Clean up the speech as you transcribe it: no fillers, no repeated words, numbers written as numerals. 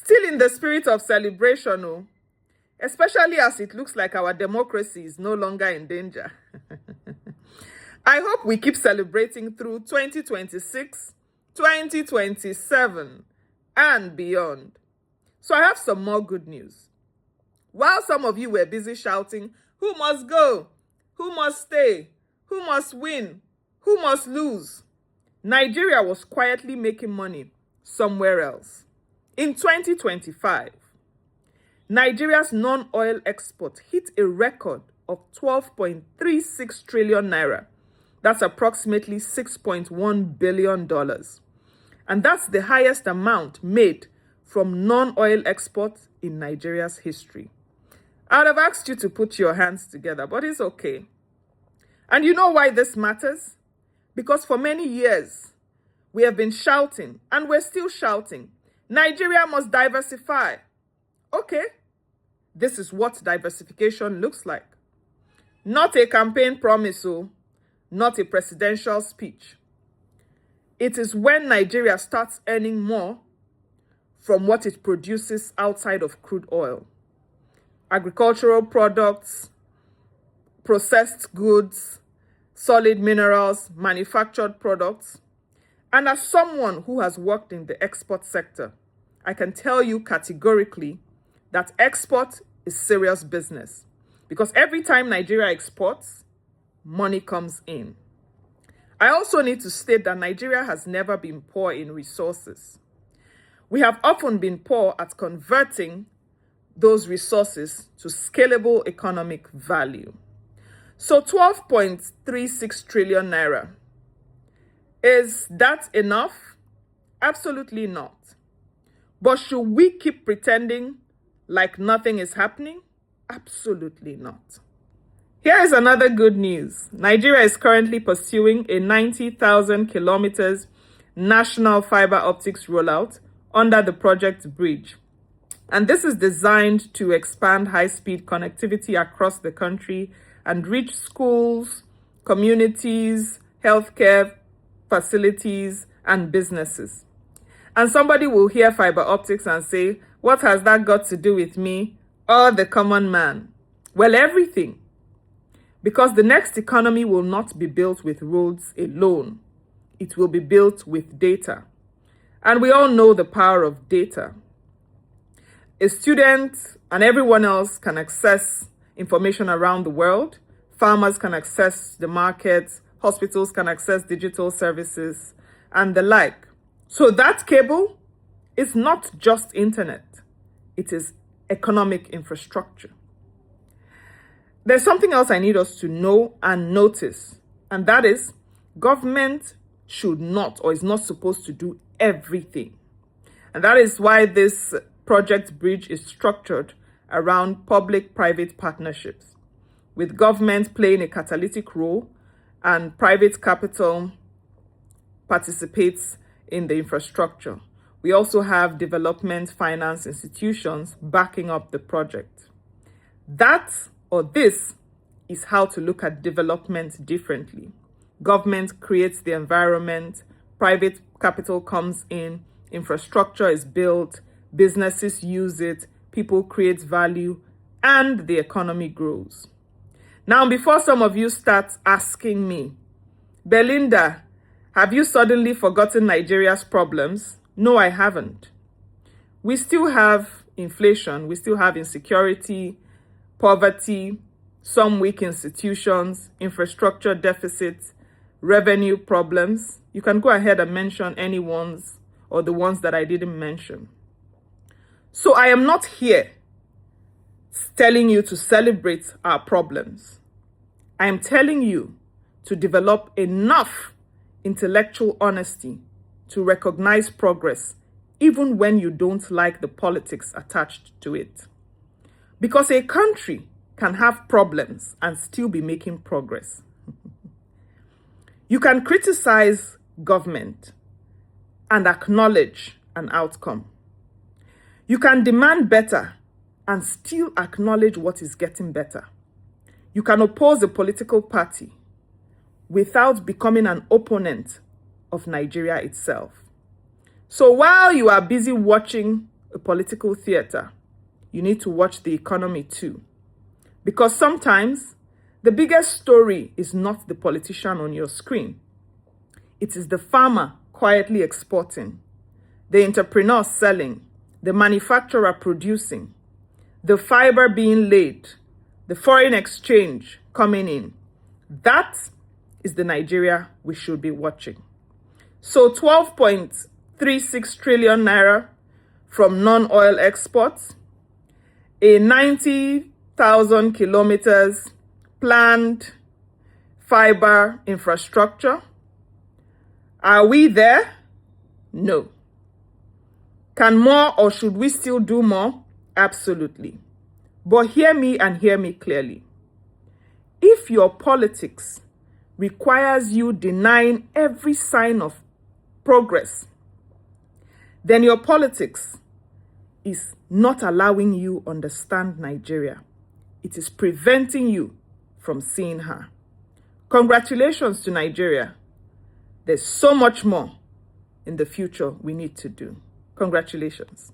Still in the spirit of celebration, oh, especially as it looks like our democracy is no longer in danger. I hope we keep celebrating through 2026, 2027, and beyond. So I have some more good news. While some of you were busy shouting, who must go? Who must stay? Who must win? Who must lose? Nigeria was quietly making money somewhere else. In 2025, Nigeria's non-oil export hit a record of 12.36 trillion naira. That's approximately $6.1 billion. And that's the highest amount made from non-oil exports in Nigeria's history. I would have asked you to put your hands together, but it's okay. And you know why this matters? Because for many years, we have been shouting, and we're still shouting, Nigeria must diversify. Okay, this is what diversification looks like. Not a campaign promise, not a presidential speech. It is when Nigeria starts earning more from what it produces outside of crude oil. Agricultural products, processed goods, solid minerals, manufactured products. And as someone who has worked in the export sector, I can tell you categorically that export is serious business. Because every time Nigeria exports, money comes in. I also need to state that Nigeria has never been poor in resources. We have often been poor at converting those resources to scalable economic value. So 12.36 trillion naira. Is that enough? Absolutely not. But should we keep pretending like nothing is happening? Absolutely not. Here is another good news. Nigeria is currently pursuing a 90,000 kilometers national fiber optics rollout under the project bridge. And this is designed to expand high-speed connectivity across the country and reach schools, communities, healthcare facilities, and businesses. And somebody will hear fiber optics and say, what has that got to do with me or the common man? Well, everything. Because the next economy will not be built with roads alone. It will be built with data. And we all know the power of data. A student and everyone else can access information around the world. Farmers can access the markets. Hospitals can access digital services and the like. So that cable is not just internet. It is economic infrastructure. There's something else I need us to know and notice, and that is government should not or is not supposed to do everything. And that is why this project bridge is structured around public-private partnerships, with government playing a catalytic role and private capital participates in the infrastructure. We also have development finance institutions backing up the project. That or this is how to look at development differently. Government creates the environment, private capital comes in, infrastructure is built, businesses use it, people create value, and the economy grows. Now, before some of you start asking me, Belinda, have you suddenly forgotten Nigeria's problems? No, I haven't. We still have inflation, we still have insecurity, poverty, some weak institutions, infrastructure deficits, revenue problems. You can go ahead and mention any ones or the ones that I didn't mention. So I am not here telling you to celebrate our problems. I am telling you to develop enough intellectual honesty to recognize progress, even when you don't like the politics attached to it. Because a country can have problems and still be making progress. You can criticize government and acknowledge an outcome. You can demand better and still acknowledge what is getting better. You can oppose a political party without becoming an opponent of Nigeria itself. So while you are busy watching a political theater, you need to watch the economy too. Because sometimes the biggest story is not the politician on your screen. It is the farmer quietly exporting, the entrepreneur selling, the manufacturer producing, the fiber being laid, the foreign exchange coming in. That is the Nigeria we should be watching. So 12.36 trillion naira from non-oil exports, a 90,000 kilometers planned fiber infrastructure. Are we there? No. Can more or should we still do more? Absolutely. But hear me and hear me clearly. If your politics requires you denying every sign of progress, then your politics is not allowing you understand Nigeria. It is preventing you from seeing her. Congratulations to Nigeria. There's so much more in the future we need to do. Congratulations.